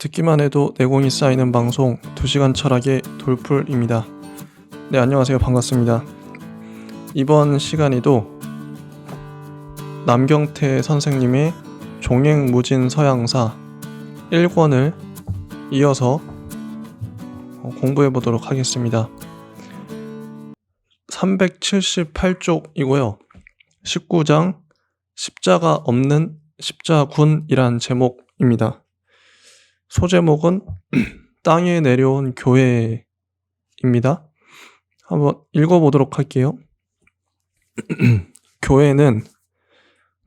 듣기만 해도 내공이 쌓이는 방송 2시간 철학의 돌풀입니다. 네, 안녕하세요. 반갑습니다. 이번 시간에도 남경태 선생님의 종횡무진 서양사 1권을 이어서 공부해 보도록 하겠습니다. 378쪽이고요. 19장 십자가 없는 십자군이란 제목입니다. 소제목은 땅에 내려온 교회입니다. 한번 읽어보도록 할게요. 교회는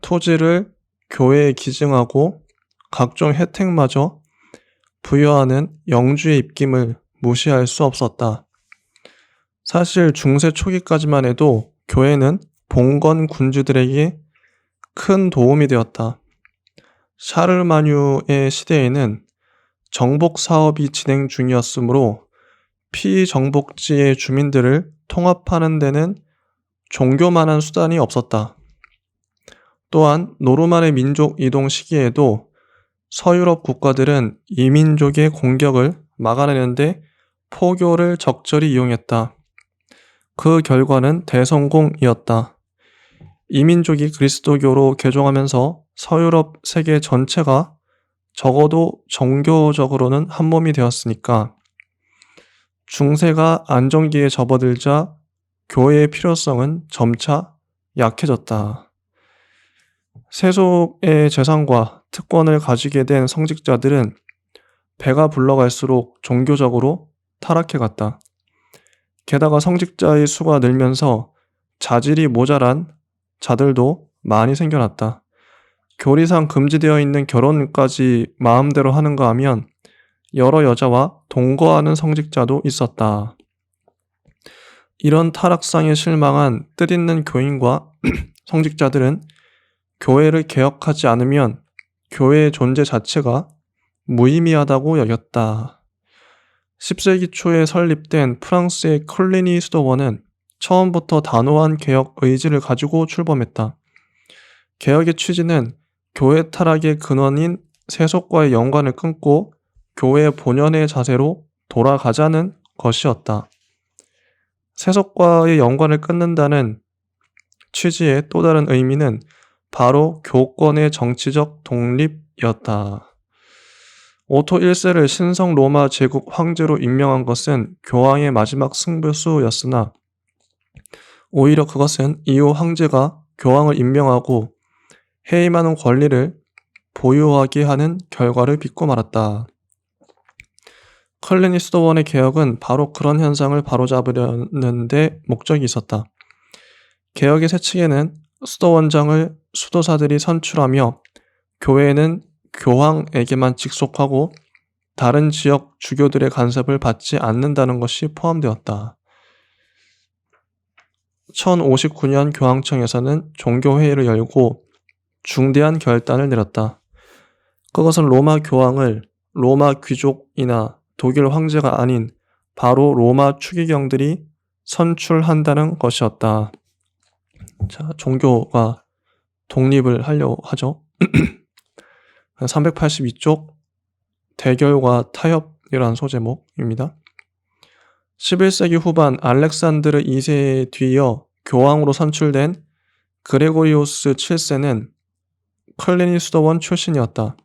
토지를 교회에 기증하고 각종 혜택마저 부여하는 영주의 입김을 무시할 수 없었다. 사실 중세 초기까지만 해도 교회는 봉건 군주들에게 큰 도움이 되었다. 샤르마뉴의 시대에는 정복 사업이 진행 중이었으므로 피정복지의 주민들을 통합하는 데는 종교만한 수단이 없었다. 또한 노르만의 민족 이동 시기에도 서유럽 국가들은 이민족의 공격을 막아내는데 포교를 적절히 이용했다. 그 결과는 대성공이었다. 이민족이 그리스도교로 개종하면서 서유럽 세계 전체가 적어도 종교적으로는 한 몸이 되었으니까 중세가 안정기에 접어들자 교회의 필요성은 점차 약해졌다. 세속의 재산과 특권을 가지게 된 성직자들은 배가 불러갈수록 종교적으로 타락해갔다. 게다가 성직자의 수가 늘면서 자질이 모자란 자들도 많이 생겨났다. 교리상 금지되어 있는 결혼까지 마음대로 하는가 하면 여러 여자와 동거하는 성직자도 있었다. 이런 타락상에 실망한 뜻있는 교인과 성직자들은 교회를 개혁하지 않으면 교회의 존재 자체가 무의미하다고 여겼다. 10세기 초에 설립된 프랑스의 콜리니 수도원은 처음부터 단호한 개혁 의지를 가지고 출범했다. 개혁의 취지는 교회 타락의 근원인 세속과의 연관을 끊고 교회의 본연의 자세로 돌아가자는 것이었다. 세속과의 연관을 끊는다는 취지의 또 다른 의미는 바로 교권의 정치적 독립이었다. 오토 1세를 신성 로마 제국 황제로 임명한 것은 교황의 마지막 승부수였으나 오히려 그것은 이후 황제가 교황을 임명하고 해임하는 권리를 보유하게 하는 결과를 빚고 말았다. 컬리니 수도원의 개혁은 바로 그런 현상을 바로잡으려는 데 목적이 있었다. 개혁의 새 측에는 수도원장을 수도사들이 선출하며 교회는 교황에게만 직속하고 다른 지역 주교들의 간섭을 받지 않는다는 것이 포함되었다. 1059년 교황청에서는 종교회의를 열고 중대한 결단을 내렸다. 그것은 로마 교황을 로마 귀족이나 독일 황제가 아닌 바로 로마 추기경들이 선출한다는 것이었다. 자, 종교가 독립을 하려고 하죠. 382쪽 대결과 타협이라는 소제목입니다. 11세기 후반 알렉산드르 2세에 뒤이어 교황으로 선출된 그레고리우스 7세는 컬리니 수도원 출신이었다.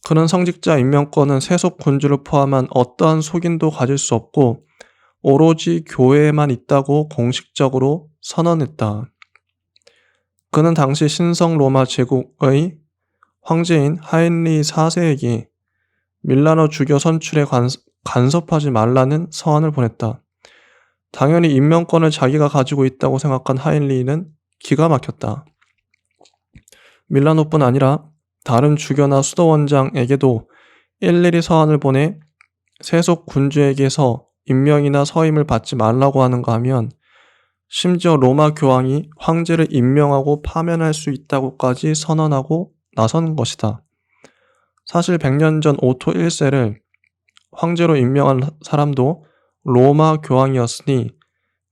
그는 성직자 임명권은 세속 군주를 포함한 어떠한 속인도 가질 수 없고 오로지 교회에만 있다고 공식적으로 선언했다. 그는 당시 신성 로마 제국의 황제인 하인리 4세에게 밀라노 주교 선출에 간섭하지 말라는 서한을 보냈다. 당연히 임명권을 자기가 가지고 있다고 생각한 하인리는 기가 막혔다. 밀라노뿐 아니라 다른 주교나 수도원장에게도 일일이 서한을 보내 세속 군주에게서 임명이나 서임을 받지 말라고 하는가 하면 심지어 로마 교황이 황제를 임명하고 파면할 수 있다고까지 선언하고 나선 것이다. 사실 100년 전 오토 1세를 황제로 임명한 사람도 로마 교황이었으니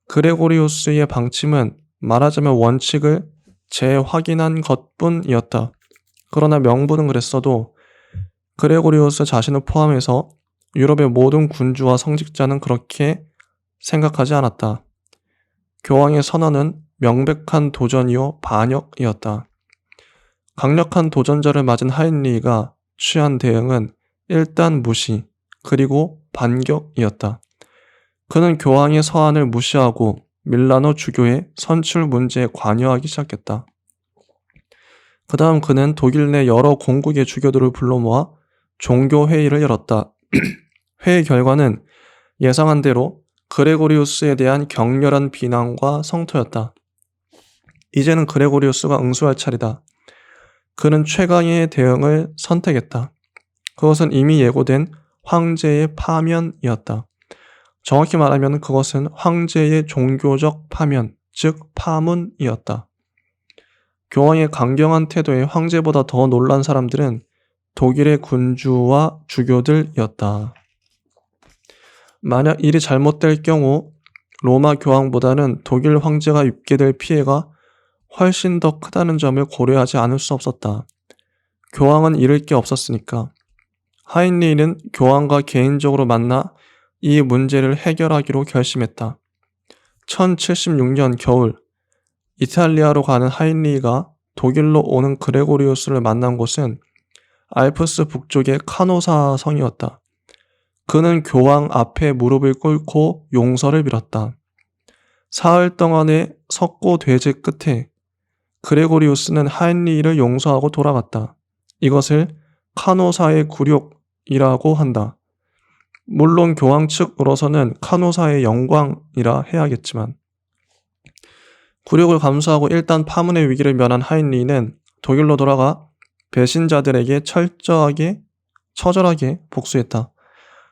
그레고리우스의 방침은 말하자면 원칙을 재확인한 것뿐이었다. 그러나 명분은 그랬어도 그레고리우스 자신을 포함해서 유럽의 모든 군주와 성직자는 그렇게 생각하지 않았다. 교황의 선언은 명백한 도전이요 반역이었다. 강력한 도전자를 맞은 하인리히가 취한 대응은 일단 무시, 그리고 반격이었다. 그는 교황의 서한을 무시하고 밀라노 주교의 선출 문제에 관여하기 시작했다. 그 다음 그는 독일 내 여러 공국의 주교들을 불러 모아 종교회의를 열었다. 회의 결과는 예상한 대로 그레고리우스에 대한 격렬한 비난과 성토였다. 이제는 그레고리우스가 응수할 차례다. 그는 최강의 대응을 선택했다. 그것은 이미 예고된 황제의 파면이었다. 정확히 말하면 그것은 황제의 종교적 파면, 즉 파문이었다. 교황의 강경한 태도에 황제보다 더 놀란 사람들은 독일의 군주와 주교들이었다. 만약 일이 잘못될 경우 로마 교황보다는 독일 황제가 입게 될 피해가 훨씬 더 크다는 점을 고려하지 않을 수 없었다. 교황은 잃을 게 없었으니까. 하인리히는 교황과 개인적으로 만나 이 문제를 해결하기로 결심했다. 1076년 겨울, 이탈리아로 가는 하인리히가 독일로 오는 그레고리우스를 만난 곳은 알프스 북쪽의 카노사 성이었다. 그는 교황 앞에 무릎을 꿇고 용서를 빌었다. 사흘 동안의 석고대제 끝에 그레고리우스는 하인리히를 용서하고 돌아갔다. 이것을 카노사의 굴욕이라고 한다. 물론 교황 측으로서는 카노사의 영광이라 해야겠지만 굴욕을 감수하고 일단 파문의 위기를 면한 하인리히는 독일로 돌아가 배신자들에게 처절하게 복수했다.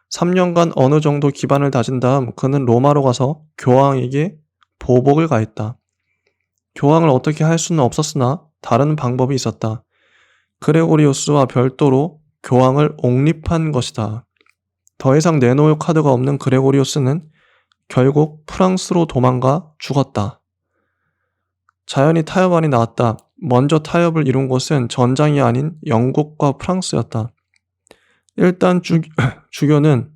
3년간 어느 정도 기반을 다진 다음 그는 로마로 가서 교황에게 보복을 가했다. 교황을 어떻게 할 수는 없었으나 다른 방법이 있었다. 그레고리우스와 별도로 교황을 옹립한 것이다. 더 이상 내놓을 카드가 없는 그레고리우스는 결국 프랑스로 도망가 죽었다. 자연히 타협안이 나왔다. 먼저 타협을 이룬 곳은 전장이 아닌 영국과 프랑스였다. 일단 주교는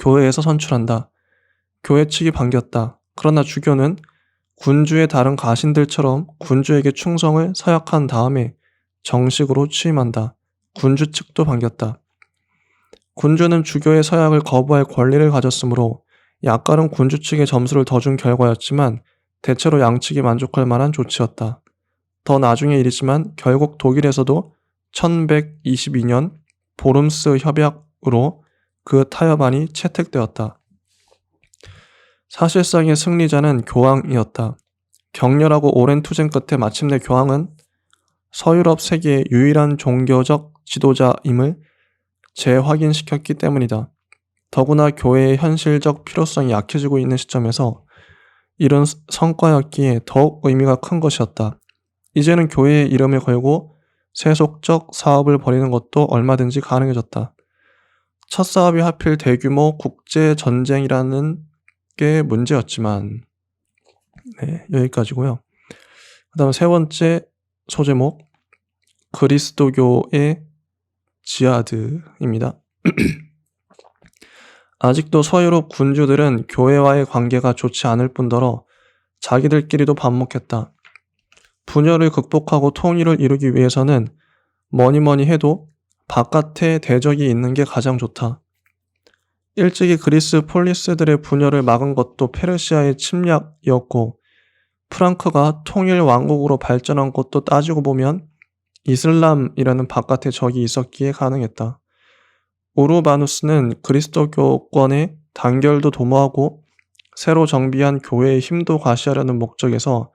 교회에서 선출한다. 교회 측이 반겼다. 그러나 주교는 군주의 다른 가신들처럼 군주에게 충성을 서약한 다음에 정식으로 취임한다. 군주 측도 반겼다. 군주는 주교의 서약을 거부할 권리를 가졌으므로 약간은 군주 측에 점수를 더 준 결과였지만 대체로 양측이 만족할 만한 조치였다. 더 나중의 일이지만 결국 독일에서도 1122년 보름스 협약으로 그 타협안이 채택되었다. 사실상의 승리자는 교황이었다. 격렬하고 오랜 투쟁 끝에 마침내 교황은 서유럽 세계의 유일한 종교적 지도자임을 재확인시켰기 때문이다. 더구나 교회의 현실적 필요성이 약해지고 있는 시점에서 이런 성과였기에 더욱 의미가 큰 것이었다. 이제는 교회의 이름을 걸고 세속적 사업을 벌이는 것도 얼마든지 가능해졌다. 첫 사업이 하필 대규모 국제전쟁이라는 게 문제였지만 여기까지고요. 그 다음 세 번째 소제목 그리스도교의 지하드입니다. 아직도 서유럽 군주들은 교회와의 관계가 좋지 않을 뿐더러 자기들끼리도 반목했다. 분열을 극복하고 통일을 이루기 위해서는 뭐니 해도 바깥에 대적이 있는 게 가장 좋다. 일찍이 그리스 폴리스들의 분열을 막은 것도 페르시아의 침략이었고 프랑크가 통일 왕국으로 발전한 것도 따지고 보면 이슬람이라는 바깥의 적이 있었기에 가능했다. 우르바누스는 그리스도교권의 단결도 도모하고 새로 정비한 교회의 힘도 과시하려는 목적에서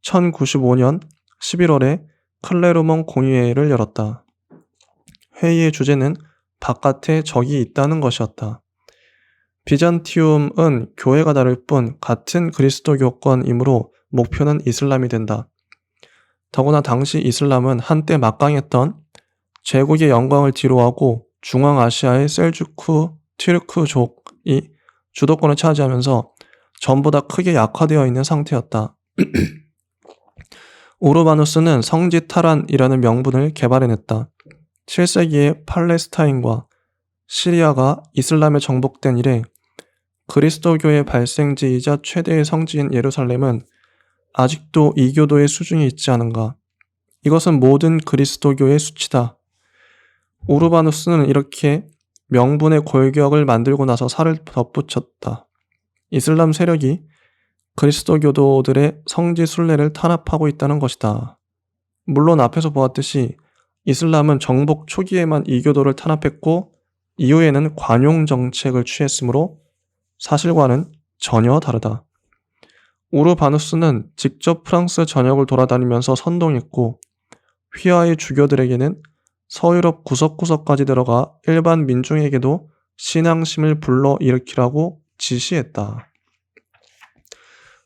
1095년 11월에 클레르몬 공의회를 열었다. 회의의 주제는 바깥에 적이 있다는 것이었다. 비잔티움은 교회가 다를 뿐 같은 그리스도교권이므로 목표는 이슬람이 된다. 더구나 당시 이슬람은 한때 막강했던 제국의 영광을 뒤로하고 중앙아시아의 셀주크, 튀르크족이 주도권을 차지하면서 전보다 크게 약화되어 있는 상태였다. 우르바누스는 성지 탈환이라는 명분을 개발해냈다. 7세기에 팔레스타인과 시리아가 이슬람에 정복된 이래 그리스도교의 발생지이자 최대의 성지인 예루살렘은 아직도 이교도의 수중에 있지 않은가. 이것은 모든 그리스도교의 수치다. 우르바누스는 이렇게 명분의 골격을 만들고 나서 살을 덧붙였다. 이슬람 세력이 그리스도교도들의 성지 순례를 탄압하고 있다는 것이다. 물론 앞에서 보았듯이 이슬람은 정복 초기에만 이교도를 탄압했고 이후에는 관용 정책을 취했으므로 사실과는 전혀 다르다. 우르바누스는 직접 프랑스 전역을 돌아다니면서 선동했고 휘하의 주교들에게는 서유럽 구석구석까지 들어가 일반 민중에게도 신앙심을 불러일으키라고 지시했다.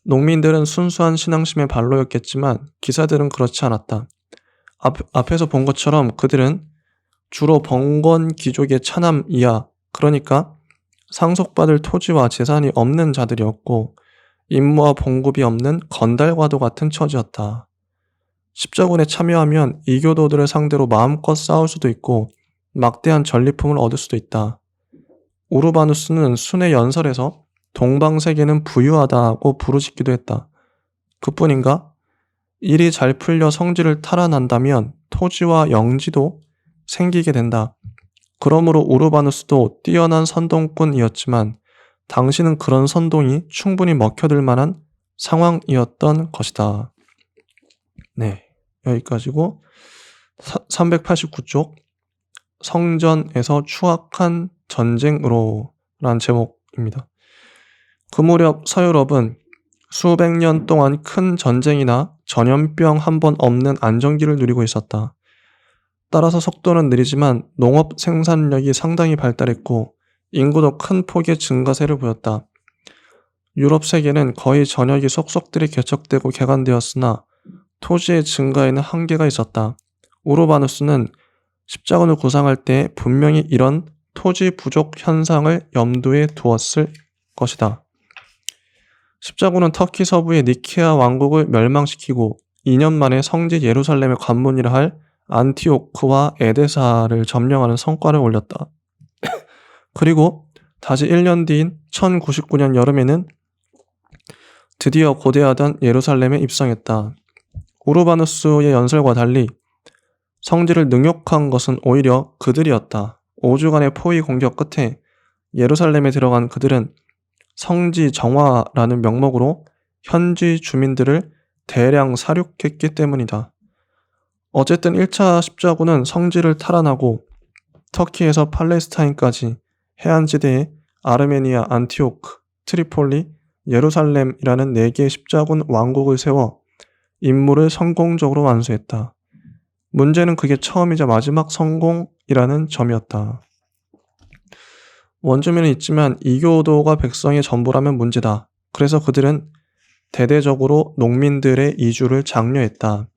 농민들은 순수한 신앙심의 발로였겠지만 기사들은 그렇지 않았다. 앞에서 본 것처럼 그들은 주로 번건 귀족의 차남 이하, 그러니까 상속받을 토지와 재산이 없는 자들이었고 임무와 봉급이 없는 건달과도 같은 처지였다. 십자군에 참여하면 이교도들을 상대로 마음껏 싸울 수도 있고 막대한 전리품을 얻을 수도 있다. 우르바누스는 순회 연설에서 동방세계는 부유하다고 부르짖기도 했다. 그뿐인가? 일이 잘 풀려 성지를 탈환한다면 토지와 영지도 생기게 된다. 그러므로 우르바누스도 뛰어난 선동꾼이었지만 당시는 그런 선동이 충분히 먹혀들 만한 상황이었던 것이다. 네, 여기까지고 389쪽 성전에서 추악한 전쟁으로 란 제목입니다. 그 무렵 서유럽은 수백 년 동안 큰 전쟁이나 전염병 한 번 없는 안정기를 누리고 있었다. 따라서 속도는 느리지만 농업 생산력이 상당히 발달했고 인구도 큰 폭의 증가세를 보였다. 유럽 세계는 거의 전역이 속속들이 개척되고 개간되었으나 토지의 증가에는 한계가 있었다. 우르바누스는 십자군을 구상할 때 분명히 이런 토지 부족 현상을 염두에 두었을 것이다. 십자군은 터키 서부의 니케아 왕국을 멸망시키고 2년 만에 성지 예루살렘의 관문이라 할 안티오크와 에데사를 점령하는 성과를 올렸다. 그리고 다시 1년 뒤인 1099년 여름에는 드디어 고대하던 예루살렘에 입성했다. 우르바누스의 연설과 달리 성지를 능욕한 것은 오히려 그들이었다. 5주간의 포위 공격 끝에 예루살렘에 들어간 그들은 성지 정화라는 명목으로 현지 주민들을 대량 살육했기 때문이다. 어쨌든 1차 십자군은 성지를 탈환하고 터키에서 팔레스타인까지 해안지대에 아르메니아, 안티오크, 트리폴리, 예루살렘이라는 4개의 십자군 왕국을 세워 임무를 성공적으로 완수했다. 문제는 그게 처음이자 마지막 성공이라는 점이었다. 원주민은 있지만 이교도가 백성의 전부라면 문제다. 그래서 그들은 대대적으로 농민들의 이주를 장려했다.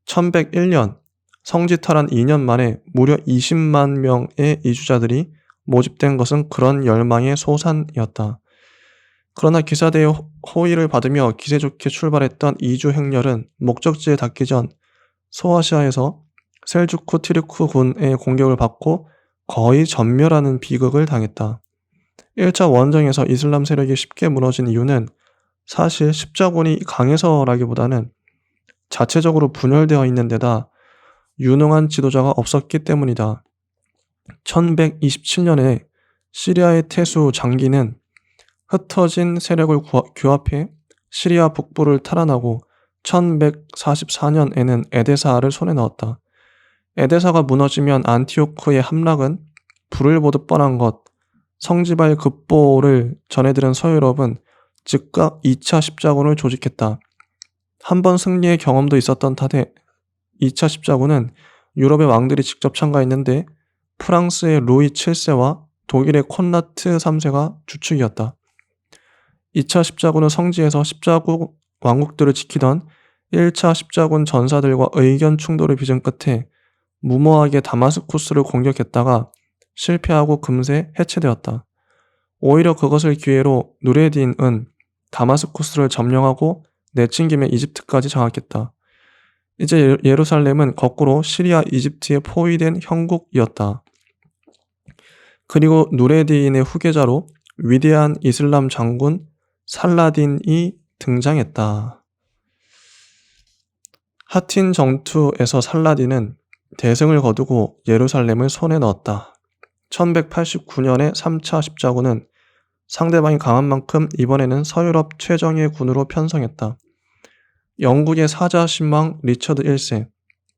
1101년 성지 탈환 2년 만에 무려 20만 명의 이주자들이 모집된 것은 그런 열망의 소산이었다. 그러나 기사대의 호의를 받으며 기세 좋게 출발했던 이주 행렬은 목적지에 닿기 전 소아시아에서 셀주쿠 티르크 군의 공격을 받고 거의 전멸하는 비극을 당했다. 1차 원정에서 이슬람 세력이 쉽게 무너진 이유는 사실 십자군이 강해서라기보다는 자체적으로 분열되어 있는 데다 유능한 지도자가 없었기 때문이다. 1127년에 시리아의 태수 장기는 흩어진 세력을 규합해 시리아 북부를 탈환하고 1144년에는 에데사를 손에 넣었다. 에데사가 무너지면 안티오크의 함락은 불을 보듯 뻔한 것, 성지발 급보를 전해들은 서유럽은 즉각 2차 십자군을 조직했다. 한 번 승리의 경험도 있었던 탓에 2차 십자군은 유럽의 왕들이 직접 참가했는데 프랑스의 루이 7세와 독일의 콘라트 3세가 주축이었다. 2차 십자군은 성지에서 십자군 왕국들을 지키던 1차 십자군 전사들과 의견 충돌을 빚은 끝에 무모하게 다마스쿠스를 공격했다가 실패하고 금세 해체되었다. 오히려 그것을 기회로 누레딘은 다마스쿠스를 점령하고 내친 김에 이집트까지 장악했다. 이제 예루살렘은 거꾸로 시리아, 이집트에 포위된 형국이었다. 그리고 누레딘의 후계자로 위대한 이슬람 장군 살라딘이 등장했다. 하틴 정투에서 살라딘은 대승을 거두고 예루살렘을 손에 넣었다. 1189년의 3차 십자군은 상대방이 강한 만큼 이번에는 서유럽 최정예 군으로 편성했다. 영국의 사자 신왕 리처드 1세,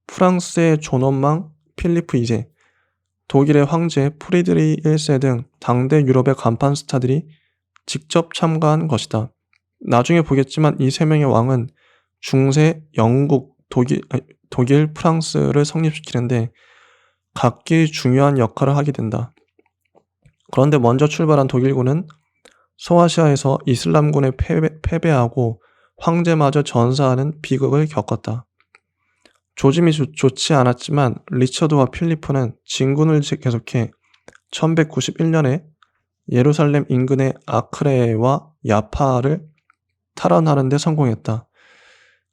프랑스의 존엄왕 필리프 2세, 독일의 황제 프리드리 1세 등 당대 유럽의 간판 스타들이 직접 참가한 것이다. 나중에 보겠지만 이 세 명의 왕은 중세 영국, 독일, 프랑스를 성립시키는데 각기 중요한 역할을 하게 된다. 그런데 먼저 출발한 독일군은 소아시아에서 이슬람군에 패배하고 황제마저 전사하는 비극을 겪었다. 조짐이 좋지 않았지만 리처드와 필리프는 진군을 계속해 1191년에 예루살렘 인근의 아크레와 야파를 탈환하는 데 성공했다.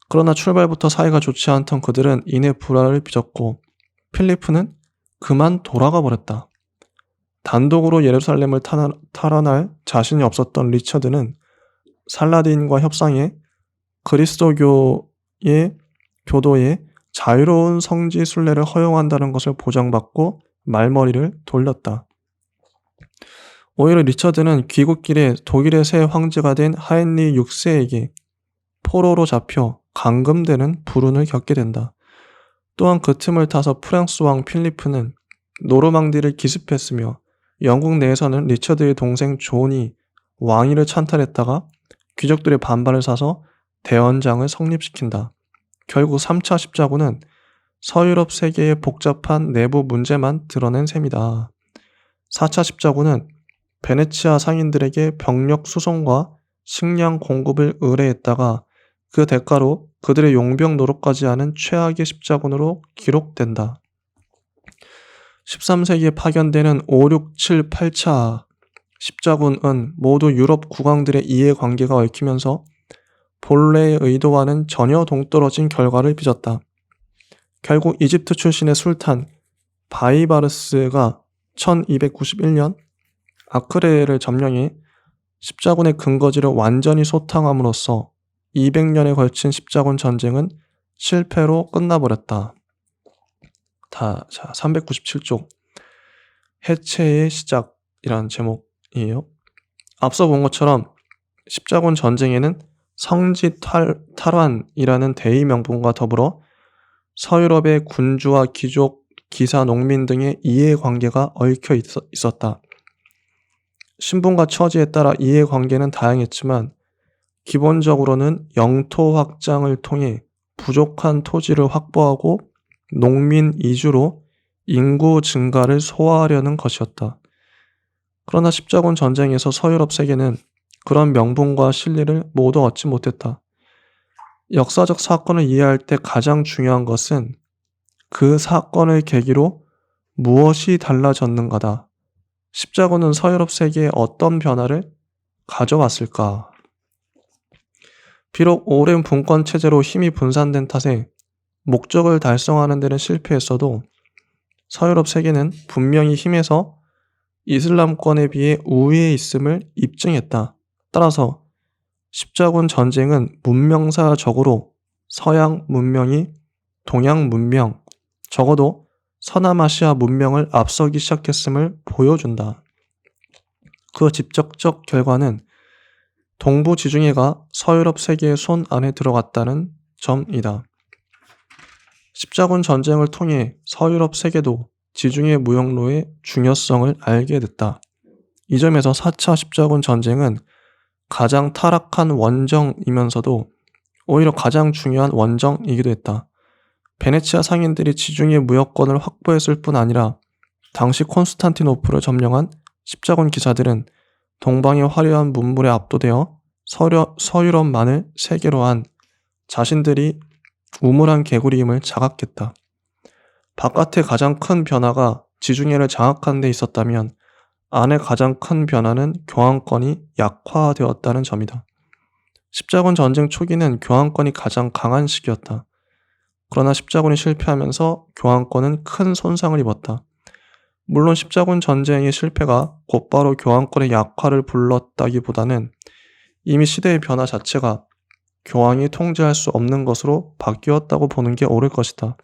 그러나 출발부터 사이가 좋지 않던 그들은 이내 불화를 빚었고 필리프는 그만 돌아가 버렸다. 단독으로 예루살렘을 탈환할 자신이 없었던 리처드는 살라딘과 협상해 그리스도교의 교도의 자유로운 성지 순례를 허용한다는 것을 보장받고 말머리를 돌렸다. 오히려 리처드는 귀국길에 독일의 새 황제가 된 하인리 6세에게 포로로 잡혀 감금되는 불운을 겪게 된다. 또한 그 틈을 타서 프랑스 왕 필리프는 노르망디를 기습했으며 영국 내에서는 리처드의 동생 존이 왕위를 찬탈했다가 귀족들의 반발을 사서 대원장을 성립시킨다. 결국 3차 십자군은 서유럽 세계의 복잡한 내부 문제만 드러낸 셈이다. 4차 십자군은 베네치아 상인들에게 병력 수송과 식량 공급을 의뢰했다가 그 대가로 그들의 용병 노릇까지 하는 최악의 십자군으로 기록된다. 13세기에 파견되는 5, 6, 7, 8차 십자군은 모두 유럽 국왕들의 이해관계가 얽히면서 본래의 의도와는 전혀 동떨어진 결과를 빚었다. 결국 이집트 출신의 술탄 바이바르스가 1291년 아크레를 점령해 십자군의 근거지를 완전히 소탕함으로써 200년에 걸친 십자군 전쟁은 실패로 끝나버렸다. 397쪽 해체의 시작이라는 제목이에요. 앞서 본 것처럼 십자군 전쟁에는 성지 탈환이라는 대의 명분과 더불어 서유럽의 군주와 귀족, 기사, 농민 등의 이해관계가 얽혀 있었다. 신분과 처지에 따라 이해관계는 다양했지만 기본적으로는 영토 확장을 통해 부족한 토지를 확보하고 농민 이주로 인구 증가를 소화하려는 것이었다. 그러나 십자군 전쟁에서 서유럽 세계는 그런 명분과 실리를 모두 얻지 못했다. 역사적 사건을 이해할 때 가장 중요한 것은 그 사건을 계기로 무엇이 달라졌는가다. 십자군은 서유럽 세계에 어떤 변화를 가져왔을까? 비록 오랜 분권 체제로 힘이 분산된 탓에 목적을 달성하는 데는 실패했어도 서유럽 세계는 분명히 힘에서 이슬람권에 비해 우위에 있음을 입증했다. 따라서 십자군 전쟁은 문명사적으로 서양 문명이 동양 문명, 적어도 서남아시아 문명을 앞서기 시작했음을 보여준다. 그 직접적 결과는 동부 지중해가 서유럽 세계의 손 안에 들어갔다는 점이다. 십자군 전쟁을 통해 서유럽 세계도 지중해 무역로의 중요성을 알게 됐다. 이 점에서 4차 십자군 전쟁은 가장 타락한 원정이면서도 오히려 가장 중요한 원정이기도 했다. 베네치아 상인들이 지중해 무역권을 확보했을 뿐 아니라 당시 콘스탄티노플을 점령한 십자군 기사들은 동방의 화려한 문물에 압도되어 서유럽만을 세계로 한 자신들이 우물한 개구리임을 자각했다. 바깥의 가장 큰 변화가 지중해를 장악하는 데 있었다면 안의 가장 큰 변화는 교황권이 약화되었다는 점이다. 십자군 전쟁 초기는 교황권이 가장 강한 시기였다. 그러나 십자군이 실패하면서 교황권은 큰 손상을 입었다. 물론 십자군 전쟁의 실패가 곧바로 교황권의 약화를 불렀다기보다는 이미 시대의 변화 자체가 교황이 통제할 수 없는 것으로 바뀌었다고 보는 게 옳을 것이다.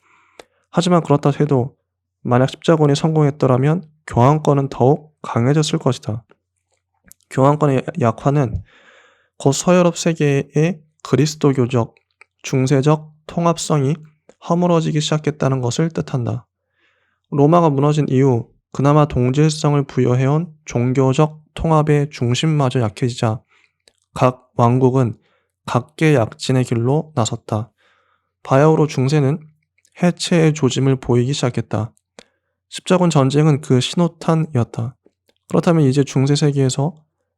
하지만 그렇다 해도 만약 십자군이 성공했더라면 교황권은 더욱 강해졌을 것이다. 교황권의 약화는 곧 서유럽 세계의 그리스도교적, 중세적 통합성이 허물어지기 시작했다는 것을 뜻한다. 로마가 무너진 이후 그나마 동질성을 부여해온 종교적 통합의 중심마저 약해지자 각 왕국은 각계 약진의 길로 나섰다. 바야흐로 중세는 해체의 조짐을 보이기 시작했다. 십자군 전쟁은 그 신호탄이었다. 그렇다면 이제 중세 세계에서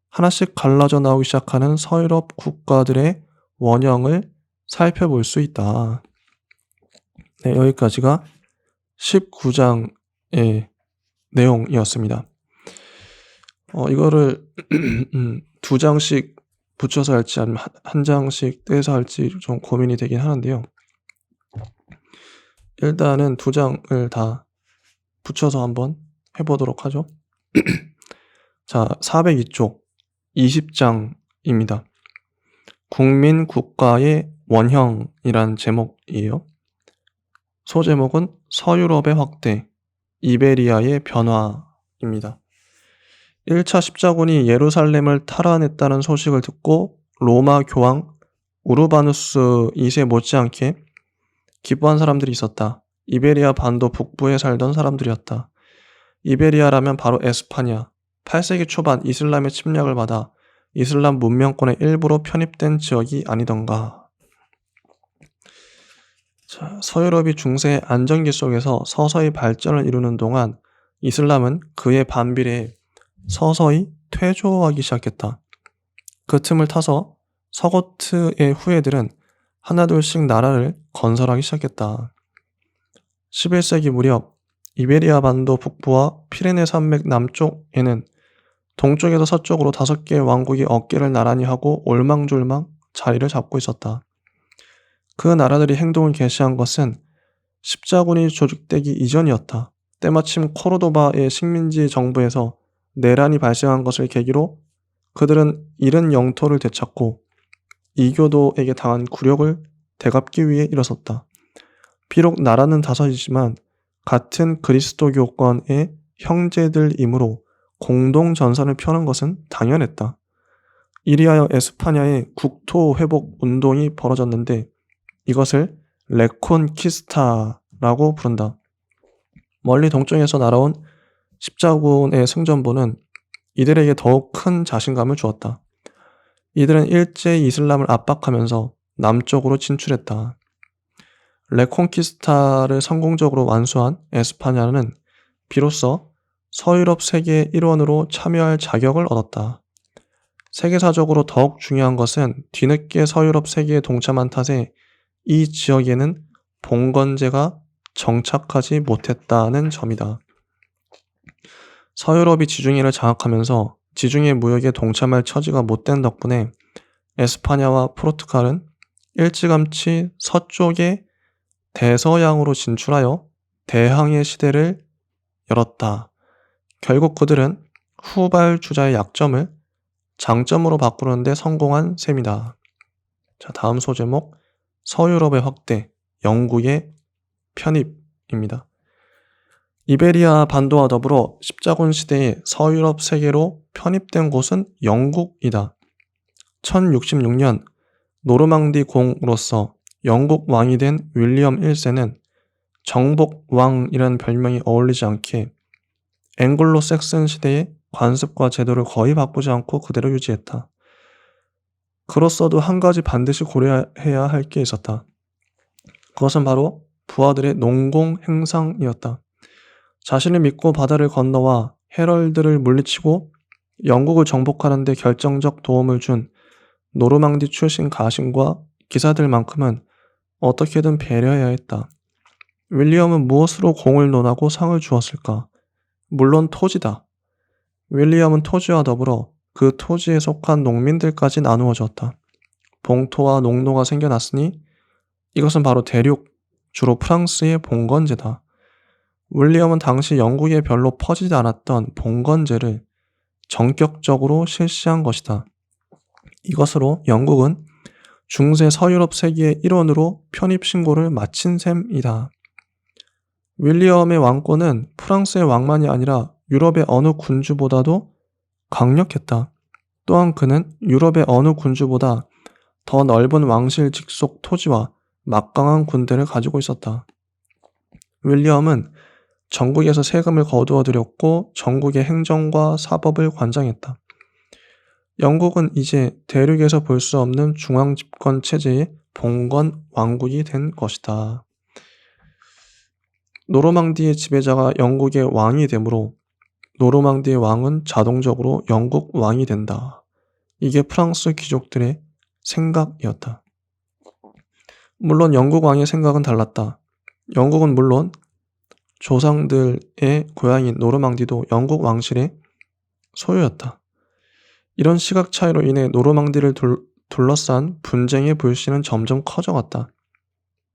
하나씩 갈라져 나오기 시작하는 서유럽 국가들의 원형을 살펴볼 수 있다. 네, 여기까지가 19장의 내용이었습니다. 이거를 2장씩 붙여서 할지 아니면 한 장씩 떼서 할지 좀 고민이 되긴 하는데요. 일단은 2장을 다 붙여서 한번 해보도록 하죠. 자, 402쪽 20장입니다. 국민 국가의 원형이란 제목이에요. 소제목은 서유럽의 확대, 이베리아의 변화입니다. 1차 십자군이 예루살렘을 탈환했다는 소식을 듣고 로마 교황 우르바누스 2세 못지않게 기뻐한 사람들이 있었다. 이베리아 반도 북부에 살던 사람들이었다. 이베리아라면 바로 에스파냐, 8세기 초반 이슬람의 침략을 받아 이슬람 문명권의 일부로 편입된 지역이 아니던가. 자, 서유럽이 중세의 안정기 속에서 서서히 발전을 이루는 동안 이슬람은 그의 반비례에 서서히 퇴조하기 시작했다. 그 틈을 타서 서고트의 후예들은 하나둘씩 나라를 건설하기 시작했다. 11세기 무렵 이베리아 반도 북부와 피레네 산맥 남쪽에는 동쪽에서 서쪽으로 5개의 왕국이 어깨를 나란히 하고 올망졸망 자리를 잡고 있었다. 그 나라들이 행동을 개시한 것은 십자군이 조직되기 이전이었다. 때마침 코르도바의 식민지 정부에서 내란이 발생한 것을 계기로 그들은 잃은 영토를 되찾고 이교도에게 당한 굴욕을 되갚기 위해 일어섰다. 비록 나라는 5이지만 같은 그리스도교권의 형제들이므로 공동 전선을 펴는 것은 당연했다. 이리하여 에스파냐의 국토 회복 운동이 벌어졌는데 이것을 레콘키스타라고 부른다. 멀리 동쪽에서 날아온 십자군의 승전보는 이들에게 더욱 큰 자신감을 주었다. 이들은 일제히 이슬람을 압박하면서 남쪽으로 진출했다. 레콘키스타를 성공적으로 완수한 에스파냐는 비로소 서유럽 세계의 일원으로 참여할 자격을 얻었다. 세계사적으로 더욱 중요한 것은 뒤늦게 서유럽 세계에 동참한 탓에 이 지역에는 봉건제가 정착하지 못했다는 점이다. 서유럽이 지중해를 장악하면서 지중해 무역에 동참할 처지가 못된 덕분에 에스파냐와 포르투갈은 일찌감치 서쪽에 대서양으로 진출하여 대항해 시대를 열었다. 결국 그들은 후발주자의 약점을 장점으로 바꾸는 데 성공한 셈이다. 자, 다음 소제목 서유럽의 확대, 영국의 편입입니다. 이베리아 반도와 더불어 십자군 시대에 서유럽 세계로 편입된 곳은 영국이다. 1066년 노르망디 공으로서 영국 왕이 된 윌리엄 1세는 정복왕이라는 별명이 어울리지 않게 앵글로 섹슨 시대의 관습과 제도를 거의 바꾸지 않고 그대로 유지했다. 그로서도 한 가지 반드시 고려해야 할 게 있었다. 그것은 바로 부하들의 농공 행상이었다. 자신을 믿고 바다를 건너와 헤럴드를 물리치고 영국을 정복하는 데 결정적 도움을 준 노르망디 출신 가신과 기사들만큼은 어떻게든 배려해야 했다. 윌리엄은 무엇으로 공을 논하고 상을 주었을까? 물론 토지다. 윌리엄은 토지와 더불어 그 토지에 속한 농민들까지 나누어 줬다. 봉토와 농노가 생겨났으니 이것은 바로 대륙, 주로 프랑스의 봉건제다. 윌리엄은 당시 영국에 별로 퍼지지 않았던 봉건제를 전격적으로 실시한 것이다. 이것으로 영국은 중세 서유럽 세계의 일원으로 편입신고를 마친 셈이다. 윌리엄의 왕권은 프랑스의 왕만이 아니라 유럽의 어느 군주보다도 강력했다. 또한 그는 유럽의 어느 군주보다 더 넓은 왕실 직속 토지와 막강한 군대를 가지고 있었다. 윌리엄은 전국에서 세금을 거두어 들였고 전국의 행정과 사법을 관장했다. 영국은 이제 대륙에서 볼 수 없는 중앙 집권 체제의 봉건 왕국이 된 것이다. 노르망디의 지배자가 영국의 왕이 되므로 노르망디의 왕은 자동적으로 영국 왕이 된다. 이게 프랑스 귀족들의 생각이었다. 물론 영국 왕의 생각은 달랐다. 영국은 물론 조상들의 고향인 노르망디도 영국 왕실의 소유였다. 이런 시각 차이로 인해 노르망디를 둘러싼 분쟁의 불씨는 점점 커져갔다.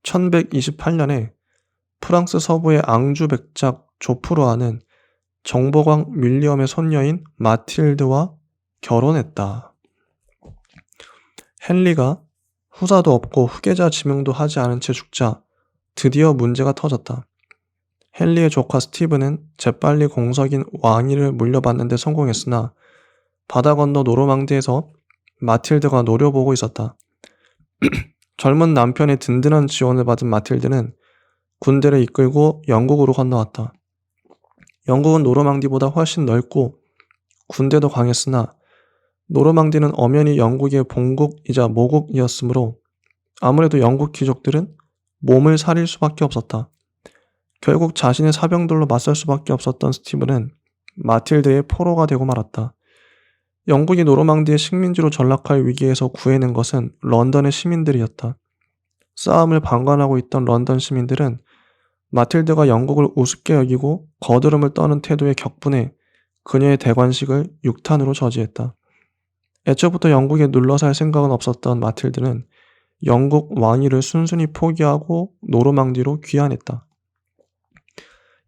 1128년에 프랑스 서부의 앙주 백작 조프루아는 정보광 윌리엄의 손녀인 마틸드와 결혼했다. 헨리가 후사도 없고 후계자 지명도 하지 않은 채 죽자 드디어 문제가 터졌다. 헨리의 조카 스티븐은 재빨리 공석인 왕위를 물려받는 데 성공했으나 바다 건너 노르망디에서 마틸드가 노려보고 있었다. 젊은 남편의 든든한 지원을 받은 마틸드는 군대를 이끌고 영국으로 건너왔다. 영국은 노르망디보다 훨씬 넓고 군대도 강했으나 노르망디는 엄연히 영국의 본국이자 모국이었으므로 아무래도 영국 귀족들은 몸을 사릴 수밖에 없었다. 결국 자신의 사병들로 맞설 수밖에 없었던 스티븐은 마틸드의 포로가 되고 말았다. 영국이 노르망디의 식민지로 전락할 위기에서 구해낸 것은 런던의 시민들이었다. 싸움을 방관하고 있던 런던 시민들은 마틸드가 영국을 우습게 여기고 거드름을 떠는 태도에 격분해 그녀의 대관식을 육탄으로 저지했다. 애초부터 영국에 눌러 살 생각은 없었던 마틸드는 영국 왕위를 순순히 포기하고 노르망디로 귀환했다.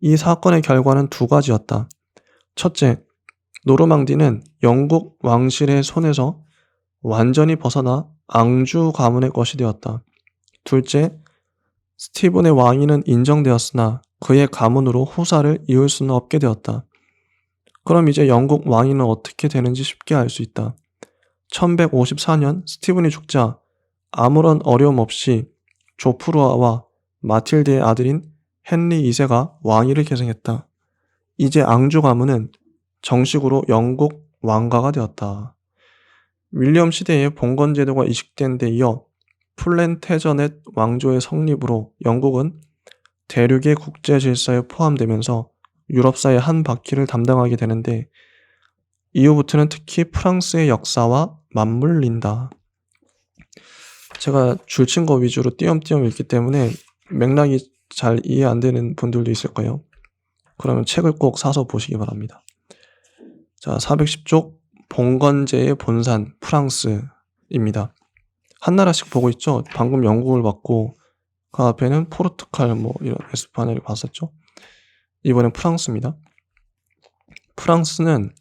이 사건의 결과는 두 가지였다. 첫째, 노르망디는 영국 왕실의 손에서 완전히 벗어나 앙주 가문의 것이 되었다. 둘째, 스티븐의 왕위는 인정되었으나 그의 가문으로 후사를 이을 수는 없게 되었다. 그럼 이제 영국 왕위는 어떻게 되는지 쉽게 알 수 있다. 1154년 스티븐이 죽자 아무런 어려움 없이 조프루아와 마틸드의 아들인 헨리 2세가 왕위를 계승했다. 이제 앙주 가문은 정식으로 영국 왕가가 되었다. 윌리엄 시대에 봉건 제도가 이식된 데 이어 플랜테저넷 왕조의 성립으로 영국은 대륙의 국제 질서에 포함되면서 유럽사의 한 바퀴를 담당하게 되는데 이후부터는 특히 프랑스의 역사와 맞물린다. 제가 줄친 거 위주로 띄엄띄엄 읽기 때문에 맥락이 잘 이해 안 되는 분들도 있을 거예요. 그러면 책을 꼭 사서 보시기 바랍니다. 자, 410쪽 봉건제의 본산 프랑스입니다. 한 나라씩 보고 있죠. 방금 영국을 봤고 그 앞에는 포르투갈 이런 에스파냐를 봤었죠. 이번엔 프랑스입니다. 프랑스는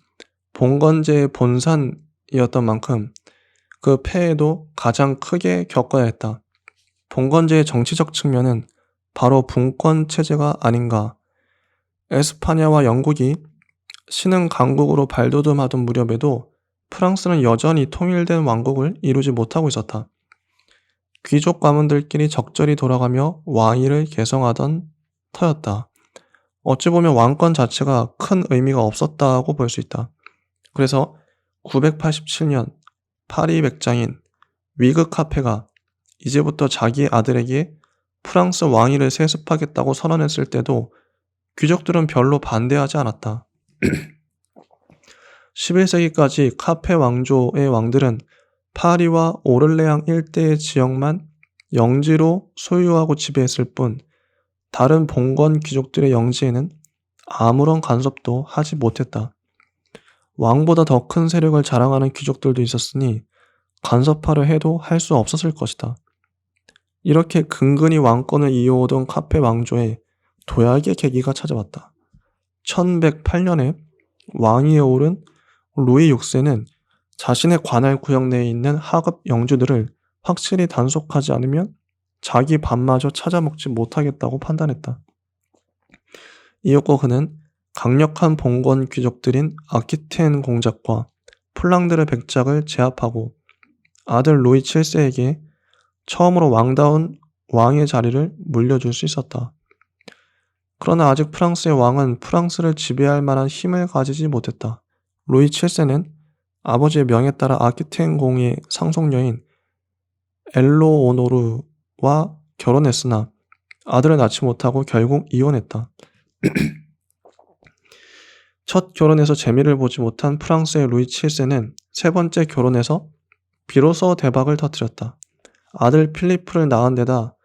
봉건제의 본산이었던 만큼 그 폐해도 가장 크게 겪어야 했다. 봉건제의 정치적 측면은 바로 분권 체제가 아닌가. 에스파냐와 영국이 신흥 강국으로 발돋움하던 무렵에도 프랑스는 여전히 통일된 왕국을 이루지 못하고 있었다. 귀족 가문들끼리 적절히 돌아가며 왕위를 개성하던 터였다. 어찌 보면 왕권 자체가 큰 의미가 없었다고 볼 수 있다. 그래서 987년 파리 백장인 위그 카페가 이제부터 자기 아들에게 프랑스 왕위를 세습하겠다고 선언했을 때도 귀족들은 별로 반대하지 않았다. 11세기까지 카페 왕조의 왕들은 파리와 오를레앙 일대의 지역만 영지로 소유하고 지배했을 뿐 다른 봉건 귀족들의 영지에는 아무런 간섭도 하지 못했다. 왕보다 더 큰 세력을 자랑하는 귀족들도 있었으니 간섭하려 해도 할 수 없었을 것이다. 이렇게 근근히 왕권을 이어오던 카페 왕조에 도약의 계기가 찾아왔다. 1108년에 왕위에 오른 루이 6세는 자신의 관할 구역 내에 있는 하급 영주들을 확실히 단속하지 않으면 자기 밥마저 찾아먹지 못하겠다고 판단했다. 이윽고 그는 강력한 봉건 귀족들인 아키테엔 공작과 플랑드르 백작을 제압하고 아들 루이 7세에게 처음으로 왕다운 왕의 자리를 물려줄 수 있었다. 그러나 아직 프랑스의 왕은 프랑스를 지배할 만한 힘을 가지지 못했다. 루이 7세는 아버지의 명에 따라 아키테엔 공의 상속녀인 엘로오노르와 결혼했으나 아들을 낳지 못하고 결국 이혼했다. 첫 결혼에서 재미를 보지 못한 프랑스의 루이 7세는 세 번째 결혼에서 비로소 대박을 터뜨렸다. 아들 필리프를 낳은 데다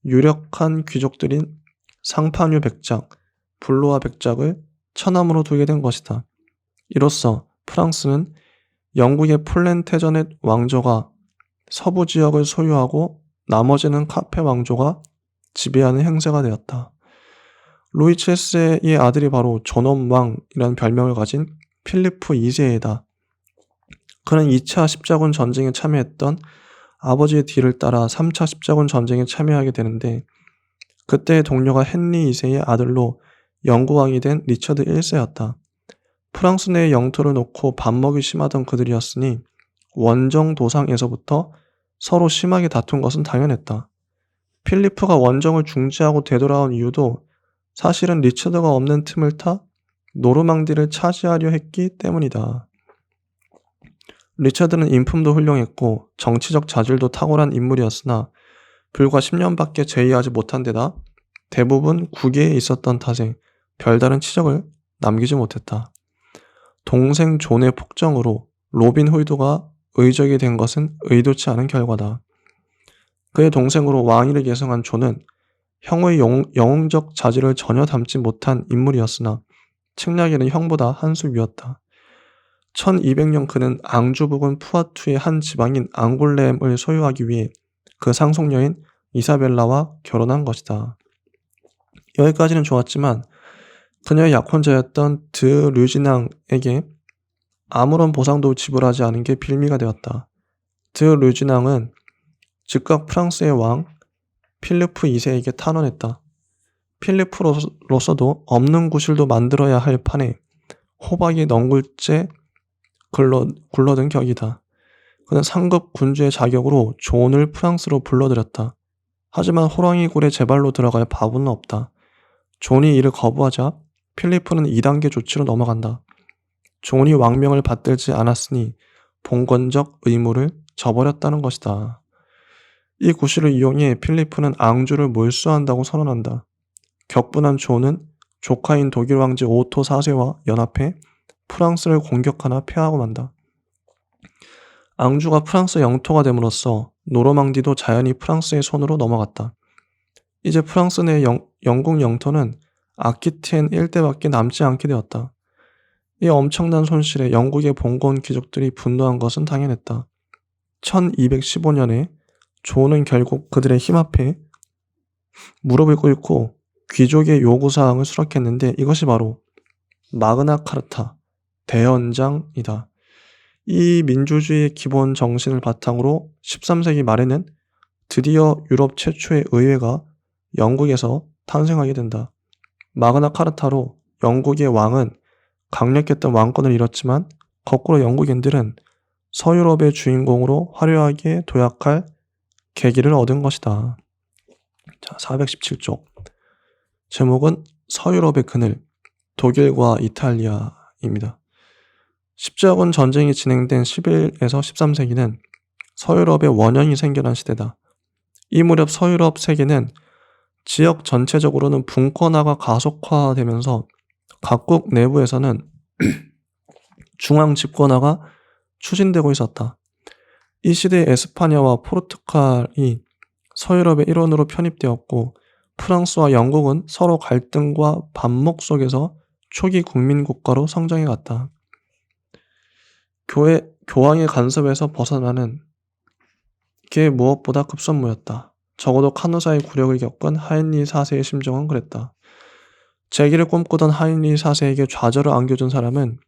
유력한 귀족들인 상파뉴 백작, 블루아 백작을 처남으로 두게 된 것이다. 이로써 프랑스는 영국의 플랜테저넷 왕조가 서부 지역을 소유하고 나머지는 카페 왕조가 지배하는 행세가 되었다. 루이 7세의 아들이 바로 존엄왕이라는 별명을 가진 필리프 2세이다. 그는 2차 십자군 전쟁에 참여했던 아버지의 뒤를 따라 3차 십자군 전쟁에 참여하게 되는데 그때의 동료가 헨리 2세의 아들로 영국왕이 된 리처드 1세였다. 프랑스 내의 영토를 놓고 반목이 심하던 그들이었으니 원정 도상에서부터 서로 심하게 다툰 것은 당연했다. 필리프가 원정을 중지하고 되돌아온 이유도 사실은 리처드가 없는 틈을 타 노르망디를 차지하려 했기 때문이다. 리처드는 인품도 훌륭했고 정치적 자질도 탁월한 인물이었으나 불과 10년밖에 재위하지 못한 데다 대부분 국외에 있었던 탓에 별다른 치적을 남기지 못했다. 동생 존의 폭정으로 로빈 후드가 의적이 된 것은 의도치 않은 결과다. 그의 동생으로 왕위를 계승한 존은 형의 영웅적 자질을 전혀 담지 못한 인물이었으나 책략에는 형보다 한 수 위였다. 1200년 그는 앙주 부근 푸아투의 한 지방인 앙골렘을 소유하기 위해 그 상속녀인 이사벨라와 결혼한 것이다. 여기까지는 좋았지만 그녀의 약혼자였던 드 류지낭에게 아무런 보상도 지불하지 않은 게 빌미가 되었다. 드 류지낭은 즉각 프랑스의 왕 필리프 2세에게 탄원했다. 필리프로서도 없는 구실도 만들어야 할 판에 호박이 넝굴째 굴러든 격이다. 그는 상급 군주의 자격으로 존을 프랑스로 불러들였다. 하지만 호랑이 굴에 제발로 들어갈 바보는 없다. 존이 이를 거부하자 필리프는 2단계 조치로 넘어간다. 존이 왕명을 받들지 않았으니 봉건적 의무를 저버렸다는 것이다. 이 구실을 이용해 필리프는 앙주를 몰수한다고 선언한다. 격분한 존은 조카인 독일 왕제 오토 4세와 연합해 프랑스를 공격하나 패하고 만다. 앙주가 프랑스 영토가 됨으로써 노르망디도 자연히 프랑스의 손으로 넘어갔다. 이제 프랑스 내 영국 영토는 아키티엔 일대밖에 남지 않게 되었다. 이 엄청난 손실에 영국의 봉건 귀족들이 분노한 것은 당연했다. 1215년에 존은 결국 그들의 힘 앞에 무릎을 꿇고 귀족의 요구사항을 수락했는데 이것이 바로 마그나 카르타, 대헌장이다. 이 민주주의의 기본 정신을 바탕으로 13세기 말에는 드디어 유럽 최초의 의회가 영국에서 탄생하게 된다. 마그나 카르타로 영국의 왕은 강력했던 왕권을 잃었지만 거꾸로 영국인들은 서유럽의 주인공으로 화려하게 도약할 계기를 얻은 것이다. 자, 417쪽. 제목은 서유럽의 그늘, 독일과 이탈리아입니다. 십자군 전쟁이 진행된 11에서 13세기는 서유럽의 원형이 생겨난 시대다. 이 무렵 서유럽 세계는 지역 전체적으로는 분권화가 가속화되면서 각국 내부에서는 중앙 집권화가 추진되고 있었다. 이 시대에 에스파냐와 포르투갈이 서유럽의 일원으로 편입되었고 프랑스와 영국은 서로 갈등과 반목 속에서 초기 국민국가로 성장해갔다. 교황의 간섭에서 벗어나는 게 무엇보다 급선무였다. 적어도 카누사의 굴욕을 겪은 하인리 4세의 심정은 그랬다. 재기를 꿈꾸던 하인리 4세에게 좌절을 안겨준 사람은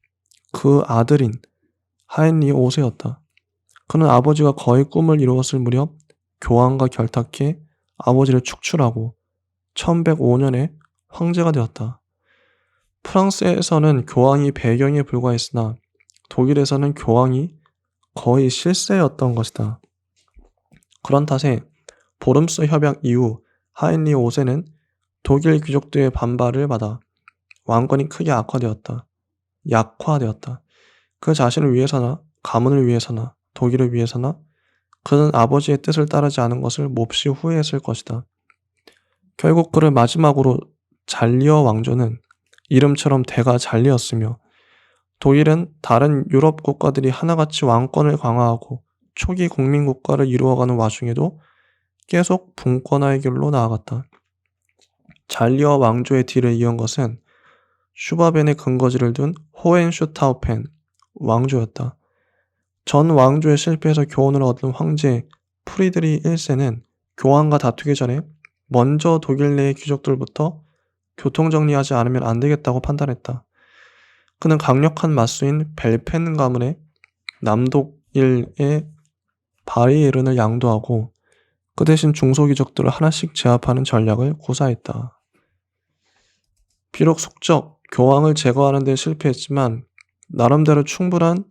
그 아들인 하인리 5세였다. 그는 아버지가 거의 꿈을 이루었을 무렵 교황과 결탁해 아버지를 축출하고 1105년에 황제가 되었다. 프랑스에서는 교황이 배경에 불과했으나 독일에서는 교황이 거의 실세였던 것이다. 그런 탓에 보름스 협약 이후 하인리 5세는 독일 귀족들의 반발을 받아 왕권이 크게 약화되었다. 그 자신을 위해서나 가문을 위해서나 독일을 위해서나 그는 아버지의 뜻을 따르지 않은 것을 몹시 후회했을 것이다. 결국 그를 마지막으로 잘리어 왕조는 이름처럼 대가 잘리었으며 독일은 다른 유럽 국가들이 하나같이 왕권을 강화하고 초기 국민국가를 이루어가는 와중에도 계속 분권화의 길로 나아갔다. 잘리어 왕조의 뒤를 이은 것은 슈바벤의 근거지를 둔 호헨슈타우펜 왕조였다. 전 왕조의 실패에서 교훈을 얻은 황제 프리드리 1세는 교황과 다투기 전에 먼저 독일 내의 귀족들부터 교통정리하지 않으면 안 되겠다고 판단했다. 그는 강력한 맞수인 벨펜 가문의 남독일의 바이에른을 양도하고 그 대신 중소귀족들을 하나씩 제압하는 전략을 구사했다. 비록 숙적, 교황을 제거하는 데 실패했지만 나름대로 충분한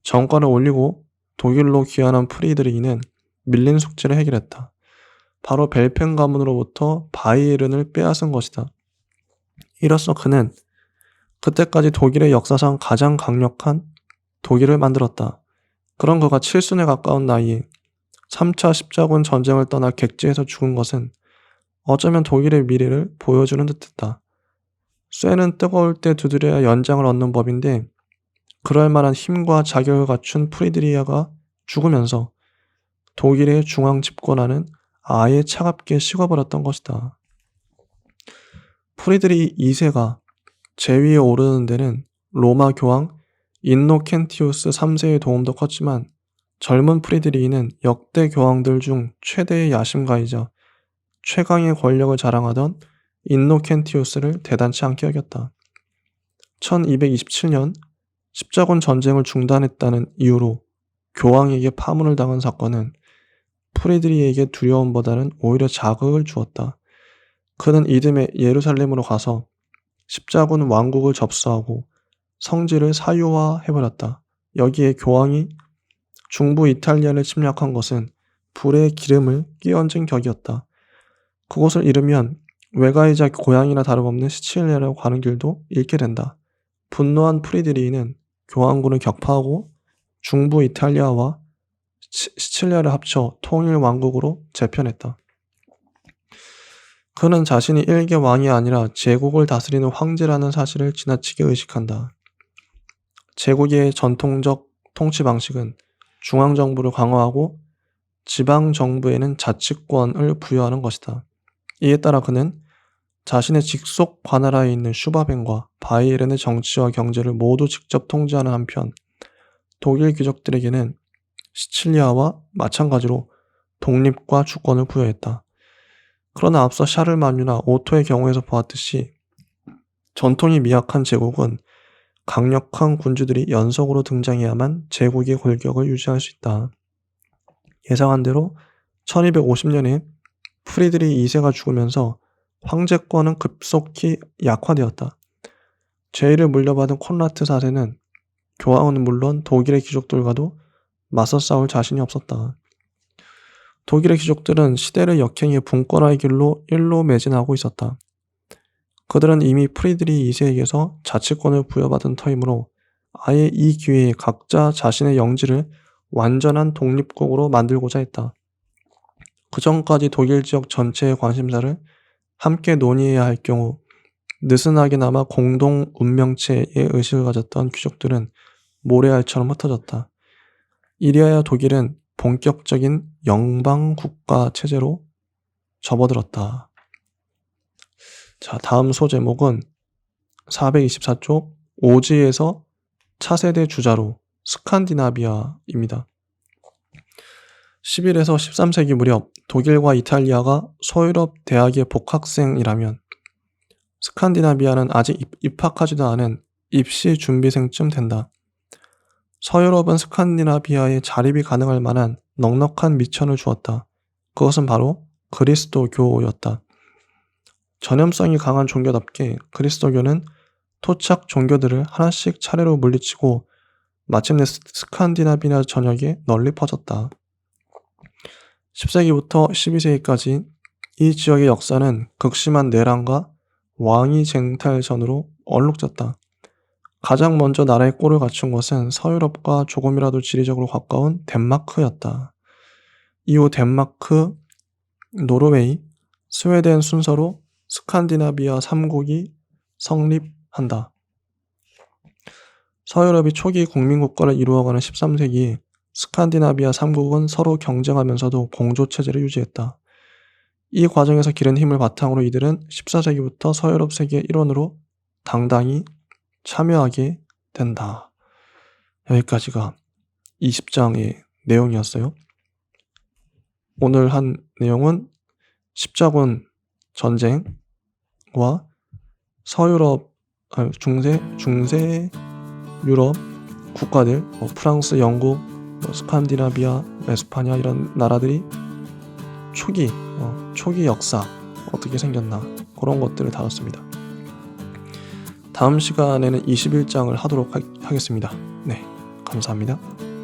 정권을 올리고 독일로 귀환한 프리드리히는 밀린 숙제를 해결했다. 바로 벨펜 가문으로부터 바이에른을 빼앗은 것이다. 이로써 그는 그때까지 독일의 역사상 가장 강력한 독일을 만들었다. 그런 그가 7순에 가까운 나이에 3차 십자군 전쟁을 떠나 객지에서 죽은 것은 어쩌면 독일의 미래를 보여주는 듯했다. 쇠는 뜨거울 때 두드려야 연장을 얻는 법인데 그럴 만한 힘과 자격을 갖춘 프리드리히가 죽으면서 독일의 중앙 집권화는 아예 차갑게 식어버렸던 것이다. 프리드리히 2세가 제위에 오르는 데는 로마 교황 인노켄티우스 3세의 도움도 컸지만 젊은 프리드리히는 역대 교황들 중 최대의 야심가이자 최강의 권력을 자랑하던 인노켄티우스를 대단치 않게 여겼다. 1227년 십자군 전쟁을 중단했다는 이유로 교황에게 파문을 당한 사건은 프리드리히에게 두려움보다는 오히려 자극을 주었다. 그는 이듬해 예루살렘으로 가서 십자군 왕국을 접수하고 성지를 사유화해버렸다. 여기에 교황이 중부 이탈리아를 침략한 것은 불에 기름을 끼얹은 격이었다. 그곳을 잃으면 외가이자 고향이나 다름없는 시칠리아로 가는 길도 잃게 된다. 분노한 프리드리히는 교황군을 격파하고 중부 이탈리아와 시칠리아를 합쳐 통일 왕국으로 재편했다. 그는 자신이 일개 왕이 아니라 제국을 다스리는 황제라는 사실을 지나치게 의식한다. 제국의 전통적 통치 방식은 중앙정부를 강화하고 지방정부에는 자치권을 부여하는 것이다. 이에 따라 그는 자신의 직속 관할하에 있는 슈바벤과 바이에른의 정치와 경제를 모두 직접 통제하는 한편 독일 귀족들에게는 시칠리아와 마찬가지로 독립과 주권을 부여했다. 그러나 앞서 샤를마뉴나 오토의 경우에서 보았듯이 전통이 미약한 제국은 강력한 군주들이 연속으로 등장해야만 제국의 골격을 유지할 수 있다. 예상한 대로 1250년에 프리드리히 2세가 죽으면서 황제권은 급속히 약화되었다. 제위를 물려받은 콘라트 4세는 교황은 물론 독일의 귀족들과도 맞서 싸울 자신이 없었다. 독일의 귀족들은 시대를 역행해 분권화의 길로 일로 매진하고 있었다. 그들은 이미 프리드리히 2세에게서 자치권을 부여받은 터이므로 아예 이 기회에 각자 자신의 영지를 완전한 독립국으로 만들고자 했다. 그 전까지 독일 지역 전체의 관심사를 함께 논의해야 할 경우 느슨하게나마 공동 운명체에 의식을 가졌던 귀족들은 모래알처럼 흩어졌다. 이리하여 독일은 본격적인 영방국가 체제로 접어들었다. 자, 다음 소제목은 424쪽 오지에서 차세대 주자로 스칸디나비아입니다. 11에서 13세기 무렵 독일과 이탈리아가 소유럽 대학의 복학생이라면 스칸디나비아는 아직 입학하지도 않은 입시 준비생쯤 된다. 서유럽은 스칸디나비아에 자립이 가능할 만한 넉넉한 미천을 주었다. 그것은 바로 그리스도교였다. 전염성이 강한 종교답게 그리스도교는 토착 종교들을 하나씩 차례로 물리치고 마침내 스칸디나비아 전역에 널리 퍼졌다. 10세기부터 12세기까지 이 지역의 역사는 극심한 내란과 왕위 쟁탈전으로 얼룩졌다. 가장 먼저 나라의 꼴을 갖춘 것은 서유럽과 조금이라도 지리적으로 가까운 덴마크였다. 이후 덴마크, 노르웨이, 스웨덴 순서로 스칸디나비아 3국이 성립한다. 서유럽이 초기 국민국가를 이루어가는 13세기 스칸디나비아 3국은 서로 경쟁하면서도 공조체제를 유지했다. 이 과정에서 기른 힘을 바탕으로 이들은 14세기부터 서유럽 세계의 일원으로 당당히 참여하게 된다. 여기까지가 20장의 내용이었어요. 오늘 한 내용은 십자군 전쟁과 서유럽, 중세 유럽 국가들, 프랑스, 영국, 스칸디나비아, 에스파냐 이런 나라들이 초기 역사 어떻게 생겼나 그런 것들을 다뤘습니다. 다음 시간에는 21장을 하도록 하겠습니다. 네, 감사합니다.